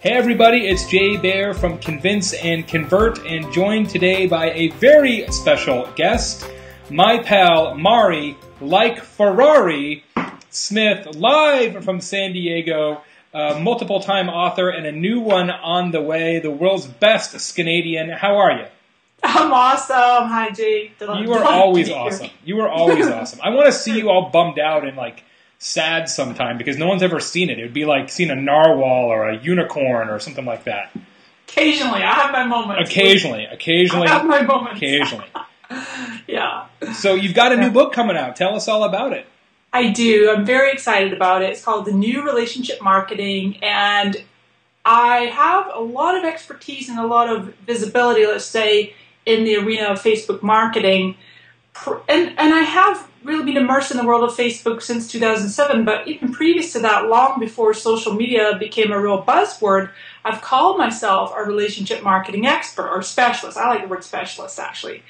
Hey everybody, it's Jay Baer from Convince and Convert, and joined today by a very special guest, my pal Mari, like Ferrari Smith, live from San Diego, multiple-time author and a new one on the way, the world's best Canadian. How are you? I'm awesome. Hi, Jay. You are always awesome. You are always awesome. I want to see you all bummed out and sad sometime because no one's ever seen it. It would be like seeing a narwhal or a unicorn or something like that. Occasionally. I have my moments. Occasionally. I have my moments. Occasionally. Yeah. So you've got a new book coming out. Tell us all about it. I do. I'm very excited about it. It's called The New Relationship Marketing, and I have a lot of expertise and a lot of visibility, let's say, in the arena of Facebook marketing. And I have really been immersed in the world of Facebook since 2007, but even previous to that, long before social media became a real buzzword, I've called myself a relationship marketing expert or specialist. I like the word specialist, actually.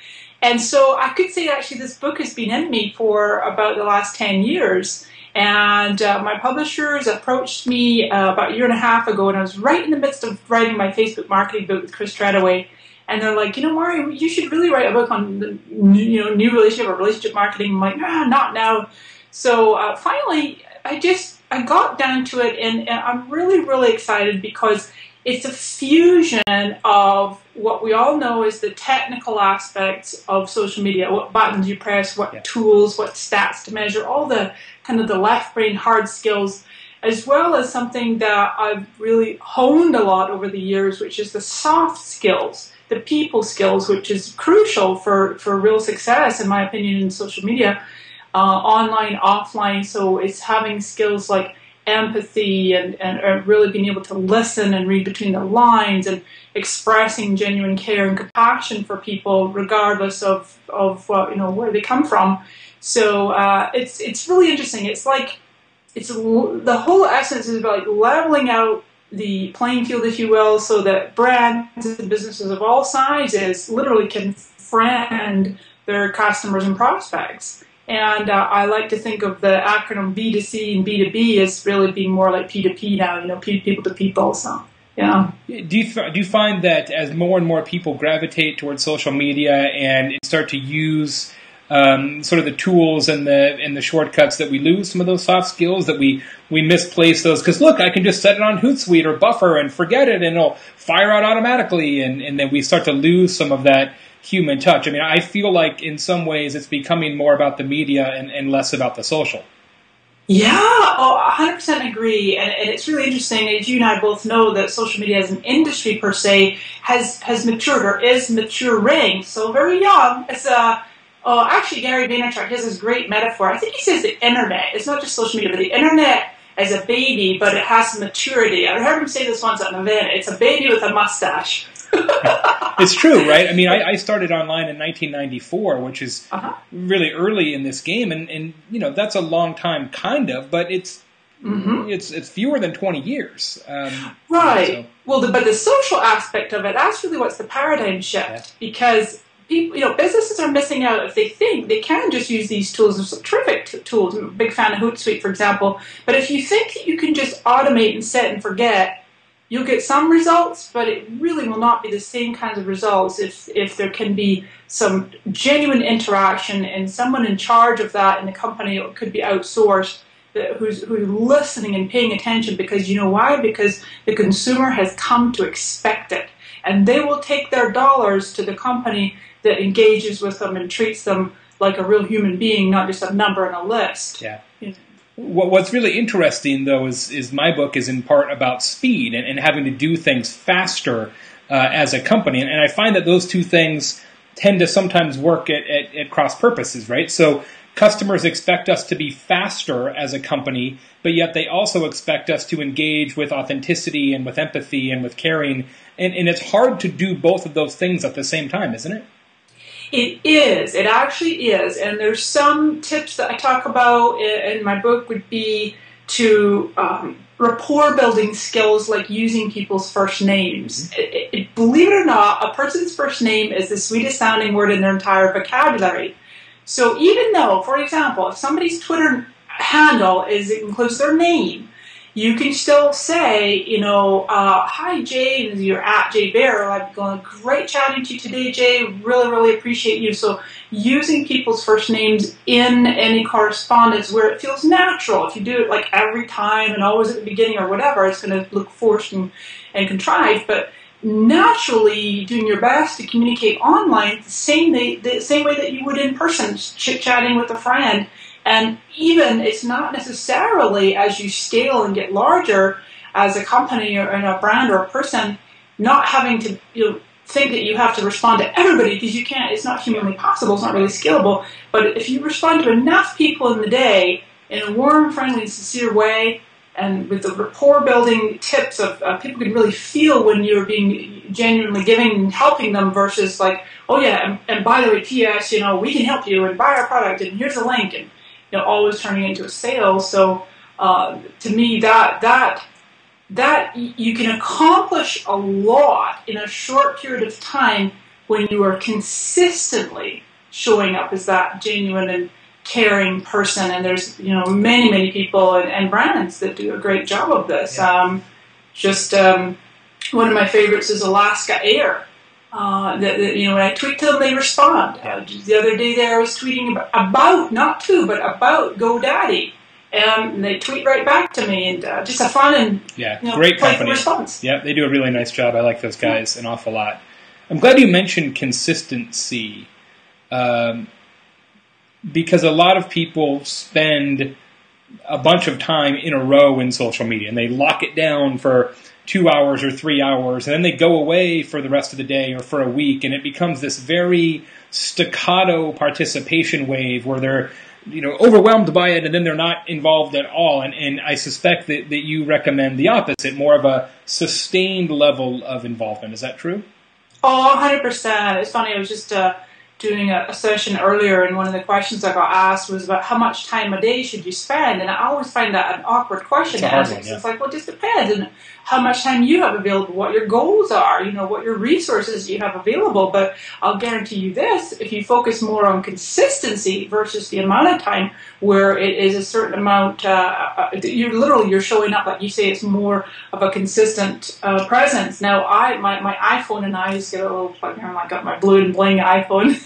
And so I could say, actually, this book has been in me for about the last 10 years. And my publishers approached me about a year and a half ago, and I was right in the midst of writing my Facebook marketing book with Chris Treadaway. And they're like, Mari, you should really write a book on the new relationship or relationship marketing. I'm like, not now. So finally, I got down to it, and I'm really, really excited because it's a fusion of what we all know is the technical aspects of social media, what buttons you press, what tools, what stats to measure, all the kind of the left brain hard skills, as well as something that I've really honed a lot over the years, which is the soft skills, the people skills, which is crucial for real success, in my opinion, in social media, online, offline. So it's having skills like empathy and really being able to listen and read between the lines and expressing genuine care and compassion for people, regardless of where they come from. So it's really interesting. It's the whole essence is about leveling out the playing field, if you will, so that brands and businesses of all sizes literally can friend their customers and prospects. And I like to think of the acronym B2C and B2B as really being more like P2P now, people to people. So, yeah. Do you find that as more and more people gravitate towards social media and start to use sort of the tools and the shortcuts, that we lose some of those soft skills, that we misplace those? Because look, I can just set it on Hootsuite or Buffer and forget it, and it'll fire out automatically, and then we start to lose some of that human touch. I mean, I feel like in some ways it's becoming more about the media and less about the social. Yeah, 100% agree. And it's really interesting, as you and I both know, that social media as an industry per se has matured or is maturing. So very young. It's actually, Gary Vaynerchuk has this great metaphor. I think he says the internet. It's not just social media, but the internet as a baby, but it has maturity. I heard him say this once at an event. It's a baby with a mustache. It's true, right? I mean, I started online in 1994, which is really early in this game, and that's a long time, kind of, but it's fewer than 20 years. Right. So. Well, but the social aspect of it, that's really what's the paradigm shift, because people, businesses are missing out if they think they can just use these tools. They're some terrific tools. I'm a big fan of Hootsuite, for example. But if you think that you can just automate and set and forget, you'll get some results, but it really will not be the same kinds of results if there can be some genuine interaction and someone in charge of that in the company. It could be outsourced, who's listening and paying attention, because you know why? Because the consumer has come to expect it. And they will take their dollars to the company that engages with them and treats them like a real human being, not just a number on a list. Yeah. What's really interesting, though, is my book is in part about speed and having to do things faster as a company. And I find that those two things tend to sometimes work at cross purposes, right? So customers expect us to be faster as a company, but yet they also expect us to engage with authenticity and with empathy and with caring. And it's hard to do both of those things at the same time, isn't it? It is. It actually is. And there's some tips that I talk about in my book would be to rapport building skills like using people's first names. Believe it or not, a person's first name is the sweetest sounding word in their entire vocabulary. So even though, for example, if somebody's Twitter handle includes their name, you can still say, hi, Jay, and you're at Jay Baer. I'm going, great chatting to you today, Jay. Really, really appreciate you. So using people's first names in any correspondence where it feels natural. If you do it like every time and always at the beginning or whatever, it's going to look forced and contrived. But naturally doing your best to communicate online the same way that you would in person, chit-chatting with a friend. And even it's not necessarily as you scale and get larger as a company or a brand or a person, not having to think that you have to respond to everybody, because you can't. It's not humanly possible. It's not really scalable. But if you respond to enough people in the day in a warm, friendly, sincere way, and with the rapport building tips of people can really feel when you're being genuinely giving and helping them versus like, oh yeah, and by the way, P.S., we can help you and buy our product and here's a link, and always turning into a sale. So to me, that you can accomplish a lot in a short period of time when you are consistently showing up as that genuine and caring person. And there's many people and brands that do a great job of this. Yeah. One of my favorites is Alaska Air. When I tweet to them, they respond. The other day there I was tweeting about GoDaddy, and they tweet right back to me, and just a fun and great company response. Yeah, they do a really nice job. I like those guys an awful lot. I'm glad you mentioned consistency, because a lot of people spend a bunch of time in a row in social media, and they lock it down for 2 hours or 3 hours, and then they go away for the rest of the day or for a week, and it becomes this very staccato participation wave where they're overwhelmed by it, and then they're not involved at all. And I suspect that you recommend the opposite, more of a sustained level of involvement. Is that true? Oh, 100%. It's funny, I was just doing a session earlier, and one of the questions I got asked was about how much time a day should you spend, and I always find that an awkward question to answer. So it's like, well, it just depends on how much time you have available, what your goals are, what your resources you have available. But I'll guarantee you this, if you focus more on consistency versus the amount of time where it is a certain amount, you're showing up, like you say, it's more of a consistent presence. Now, my iPhone and I just get a little, I got my blue and bling iPhone.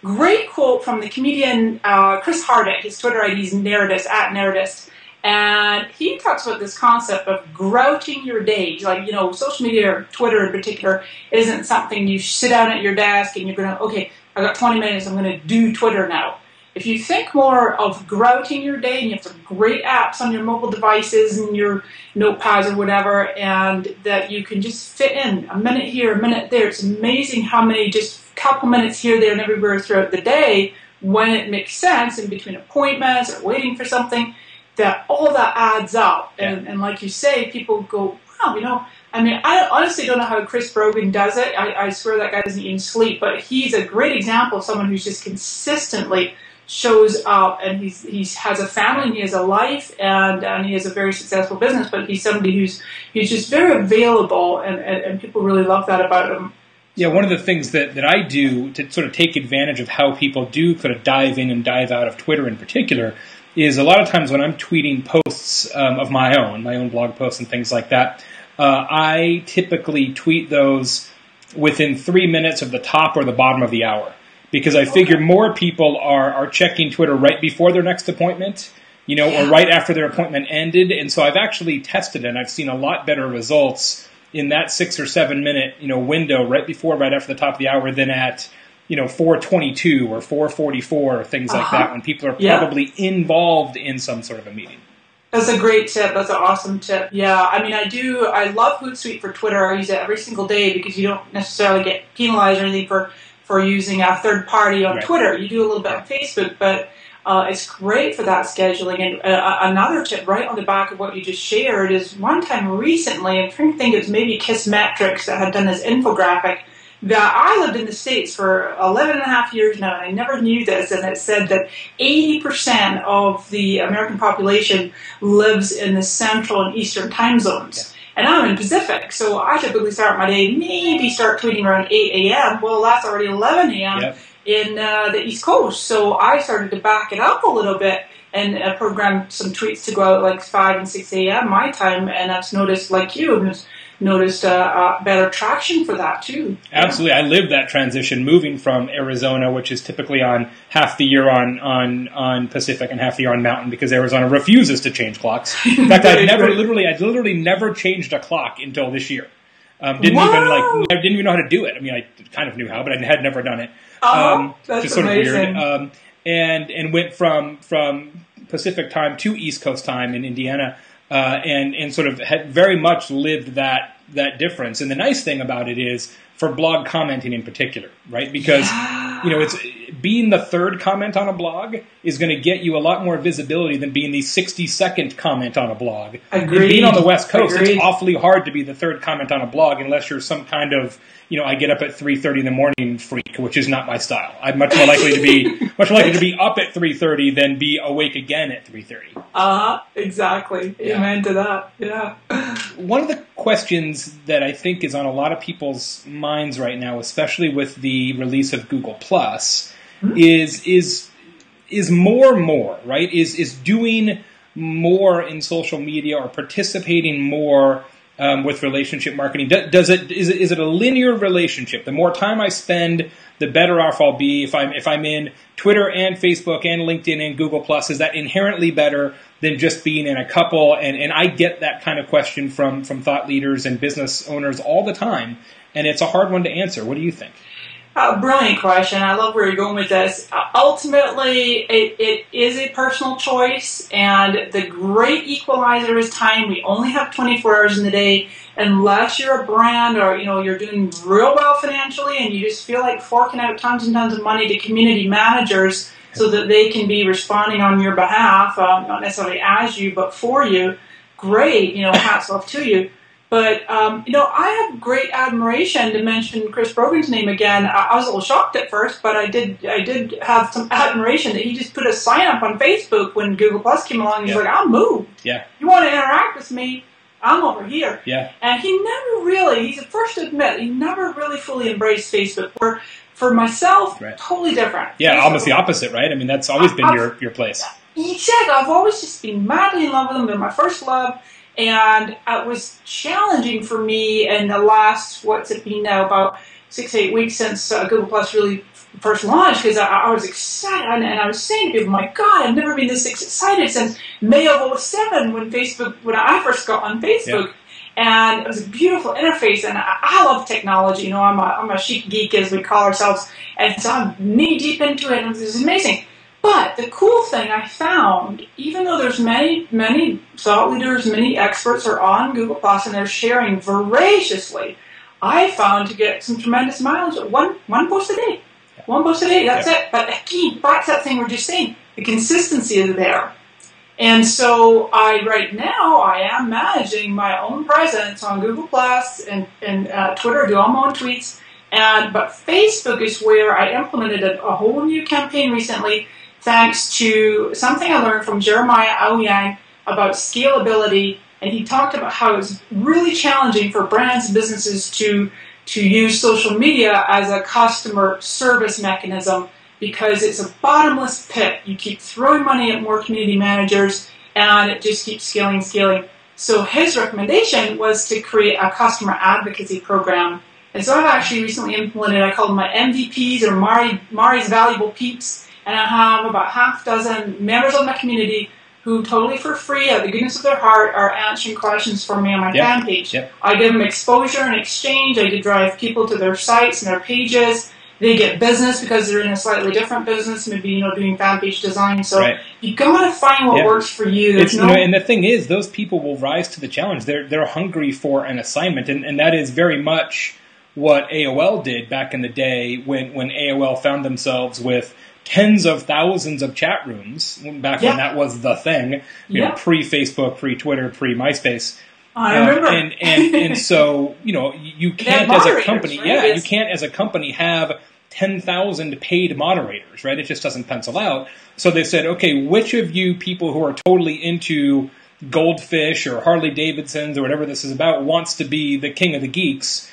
Great quote from the comedian Chris Hardwick. His Twitter ID is Nerdist, at Nerdist. And he talks about this concept of grouting your day. Like, social media, or Twitter in particular, isn't something you sit down at your desk and you're going to, okay, I got 20 minutes, I'm going to do Twitter now. If you think more of grouting your day, and you have some great apps on your mobile devices and your notepads or whatever, and that you can just fit in a minute here, a minute there. It's amazing how many just couple minutes here, there, and everywhere throughout the day, when it makes sense in between appointments or waiting for something, that all that adds up. And like you say, people go, wow, I honestly don't know how Chris Brogan does it. I swear that guy doesn't even sleep, but he's a great example of someone who's just consistently shows up, and he has a family, and he has a life, and he has a very successful business, but he's somebody who's just very available, and people really love that about him. Yeah, one of the things that I do to sort of take advantage of how people do sort of dive in and dive out of Twitter in particular is a lot of times when I'm tweeting posts of my own blog posts and things like that, I typically tweet those within 3 minutes of the top or the bottom of the hour, because I figure more people are checking Twitter right before their next appointment, or right after their appointment ended. And so I've actually tested it, and I've seen a lot better results in that 6 or 7 minute window right after the top of the hour than at 4:22 or 4:44 or things like that, when people are probably involved in some sort of a meeting. That's a great tip. That's an awesome tip. Yeah, I love Hootsuite for Twitter. I use it every single day because you don't necessarily get penalized or anything for using a third party on Twitter. You do a little bit on Facebook, but it's great for that scheduling. And another tip right on the back of what you just shared is one time recently, I'm trying to think, it was maybe Kissmetrics that had done this infographic, that I lived in the States for 11 and a half years now, and I never knew this, and it said that 80% of the American population lives in the Central and Eastern time zones. And I'm in Pacific, so I typically start my day, maybe start tweeting around 8 a.m. Well, that's already 11 a.m. in the East Coast, so I started to back it up a little bit and I programmed some tweets to go out like 5 and 6 a.m. my time, and I've noticed, like you, noticed better traction for that too. Absolutely. I lived that transition moving from Arizona, which is typically on half the year on Pacific and half the year on Mountain, because Arizona refuses to change clocks. In fact, I literally never changed a clock until this year. Didn't even know how to do it. I mean, I kind of knew how, but I had never done it. That's just sort amazing. of weird. And went from Pacific time to East Coast time in Indiana, and sort of had very much lived that difference. And the nice thing about it is for blog commenting in particular, right? Because it's being the third comment on a blog is going to get you a lot more visibility than being the 60-second comment on a blog. Agreed. And being on the West Coast, Agreed. it's awfully hard to be the third comment on a blog unless you're some kind of, I get up at 3:30 in the morning freak, which is not my style. I'm much more likely to be up at 3:30 than be awake again at 3:30. Exactly. Yeah. Amen to that. Yeah. One of the questions that I think is on a lot of people's minds right now, especially with the release of Google Plus, is more, right? Is doing more in social media or participating more with relationship marketing. Is it a linear relationship? The more time I spend, the better off I'll be. If I'm in Twitter and Facebook and LinkedIn and Google Plus, is that inherently better than just being in a couple? And I get that kind of question from thought leaders and business owners all the time, and it's a hard one to answer. What do you think? Brilliant question. I love where you're going with this. Ultimately, it is a personal choice, and the great equalizer is time. We only have 24 hours in the day, unless you're a brand or you're doing real well financially, and you just feel like forking out tons and tons of money to community managers so that they can be responding on your behalf, not necessarily as you, but for you. Great, hats off to you. But, I have great admiration, to mention Chris Brogan's name again. I was a little shocked at first, but I did have some admiration that he just put a sign up on Facebook when Google Plus came along. And he's like, I'm moved. Yeah. You want to interact with me? I'm over here. Yeah. And he's the first to admit, he never really fully embraced Facebook. For myself, right. Totally different. Yeah, Facebook, almost the opposite, right? I mean, that's always been your place. Exactly. I've always just been madly in love with them. They're my first love. And it was challenging for me in the last, what's it been now, about 6-8 weeks since Google Plus really first launched, because I was excited, and I was saying to people, my God, I've never been this excited since May of 2007 when I first got on Facebook. Yeah. And it was a beautiful interface, and I love technology. I'm a chic geek, as we call ourselves, and so I'm knee deep into it, and it was amazing. But the cool thing I found, even though there's many thought leaders, many experts are on Google Plus and they're sharing voraciously, I found to get some tremendous mileage. One post a day. One post a day, that's it. But again, back to that thing we're just saying, the consistency is there. And so right now, I am managing my own presence on Google Plus and Twitter, do all my own tweets. But Facebook is where I implemented a whole new campaign recently, thanks to something I learned from Jeremiah Aouyang about scalability, and he talked about how it's really challenging for brands and businesses to use social media as a customer service mechanism, because it's a bottomless pit. You keep throwing money at more community managers, and it just keeps scaling. So his recommendation was to create a customer advocacy program. And so I've actually recently implemented, I call them my MVPs, or Mari's Valuable Peeps, and I have about half dozen members of my community who totally for free, out of the goodness of their heart, are answering questions for me on my fan page. Yep. I give them exposure and exchange. I drive people to their sites and their pages. They get business because they're in a slightly different business, maybe doing fan page design. So you got to find what works for you. And the thing is, those people will rise to the challenge. They're hungry for an assignment, and that is very much what AOL did back in the day when AOL found themselves with tens of thousands of chat rooms back when that was the thing, pre-Facebook, pre-Twitter, pre-MySpace. I remember. And so, you can't as a company, you can't as a company have 10,000 paid moderators, right? It just doesn't pencil out. So they said, okay, which of you people who are totally into Goldfish or Harley Davidsons or whatever this is about wants to be the king of the geeks?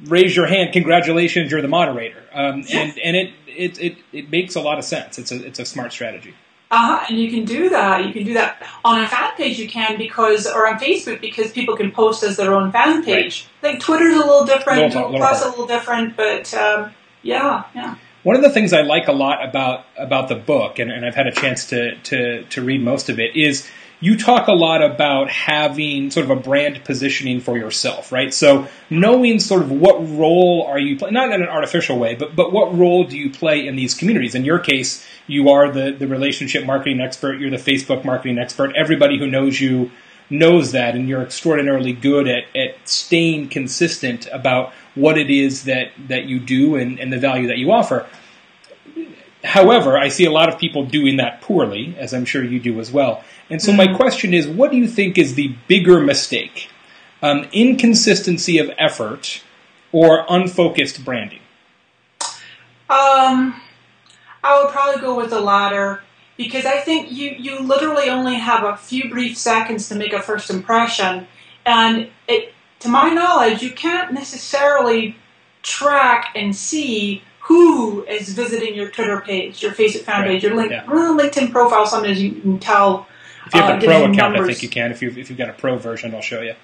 Raise your hand. Congratulations, you're the moderator. And it makes a lot of sense. It's a smart strategy. And you can do that. You can do that on a fan page. You can or on Facebook, because people can post as their own fan page. I think Twitter's a little different, Google Plus a little different, but yeah. One of the things I like a lot about the book, and I've had a chance to read most of it, is you talk a lot about having sort of a brand positioning for yourself, right? So knowing sort of what role are you playing, not in an artificial way, but what role do you play in these communities? In your case, you are the relationship marketing expert, you're the Facebook marketing expert. Everybody who knows you knows that, and you're extraordinarily good at staying consistent about what it is that you do and the value that you offer. However, I see a lot of people doing that poorly, as I'm sure you do as well. And so my question is, what do you think is the bigger mistake? Inconsistency of effort or unfocused branding? I would probably go with the latter, because I think you literally only have a few brief seconds to make a first impression. And to my knowledge, you can't necessarily track and see who is visiting your Twitter page, your Facebook fan page, your LinkedIn profile. Sometimes you can tell. If you have a pro account, numbers. I think you can. If you've got a pro version, I'll show you.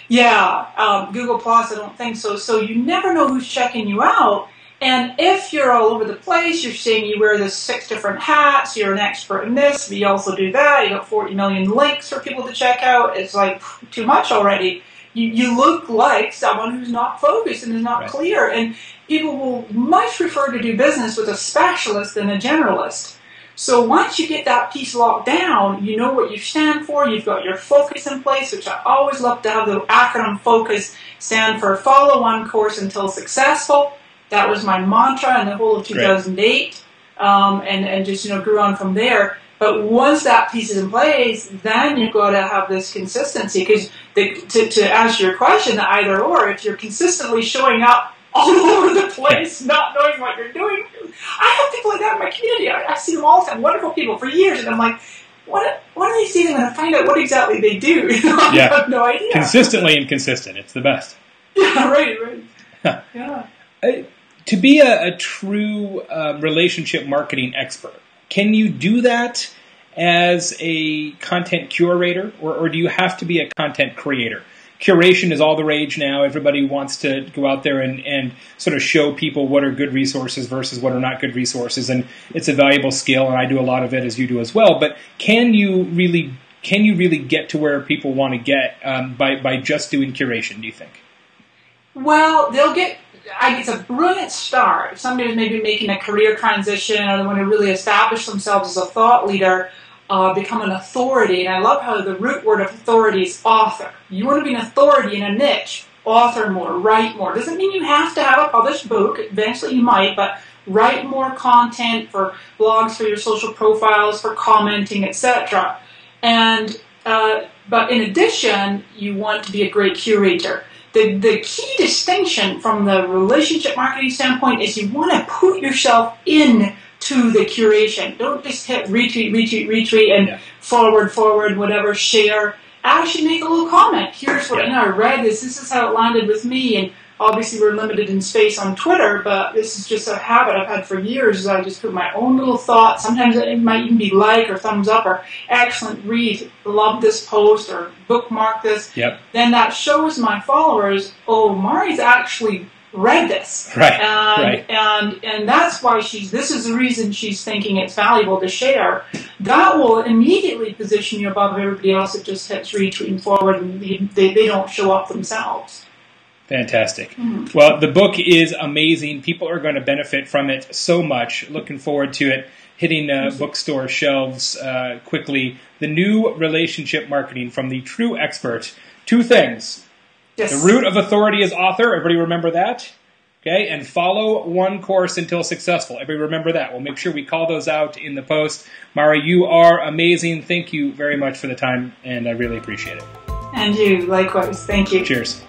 Yeah, Google Plus, I don't think so. So you never know who's checking you out. And if you're all over the place, you're saying you wear the 6 different hats, you're an expert in this, but you also do that, you got 40 million links for people to check out, it's like too much already. You look like someone who's not focused and is not clear. And people will much prefer to do business with a specialist than a generalist. So once you get that piece locked down, you know what you stand for, you've got your focus in place, which I always love to have the acronym FOCUS stand for Follow One Course Until Successful. That was my mantra in the whole of 2008, and just grew on from there. But once that piece is in place, then you've got to have this consistency. Because to answer your question, the either or, if you're consistently showing up all over the place, not knowing what you're doing, I have people like that in my community. I see them all the time, wonderful people for years, and I'm like, one of these days I'm going to find out what exactly they do. I have no idea. Consistently inconsistent. It's the best. Yeah, right. Yeah. To be a true relationship marketing expert, can you do that as a content curator, or do you have to be a content creator? Curation is all the rage now. Everybody wants to go out there and sort of show people what are good resources versus what are not good resources, and it's a valuable skill, and I do a lot of it as you do as well. But can you really get to where people want to get by just doing curation, do you think? Well, it's a brilliant start. If somebody was maybe making a career transition, or they want to really establish themselves as a thought leader, become an authority. And I love how the root word of authority is author. You want to be an authority in a niche, author more, write more. Doesn't mean you have to have a published book. Eventually you might, but write more content for blogs, for your social profiles, for commenting, etc. And but in addition, you want to be a great curator. The key distinction from the relationship marketing standpoint is you want to put yourself in to the curation. Don't just hit retweet, and forward, whatever, share. Actually make a little comment. Here's what I read this is how it landed with me. And obviously we're limited in space on Twitter, but this is just a habit I've had for years, is I just put my own little thoughts. Sometimes it might even be like or thumbs up or excellent read, love this post or bookmark this. Yep. Then that shows my followers, oh, Mari's actually read this. Right. And that's why this is the reason she's thinking it's valuable to share. That will immediately position you above everybody else that just hits retweet and forward and they don't show up themselves. Fantastic. Mm-hmm. Well, the book is amazing. People are going to benefit from it so much. Looking forward to it hitting bookstore shelves quickly. The New Relationship Marketing from the True Expert. 2 things. Yes. The root of authority is author. Everybody remember that? Okay. And follow one course until successful. Everybody remember that. We'll make sure we call those out in the post. Mara, you are amazing. Thank you very much for the time, and I really appreciate it. And you, likewise. Thank you. Cheers.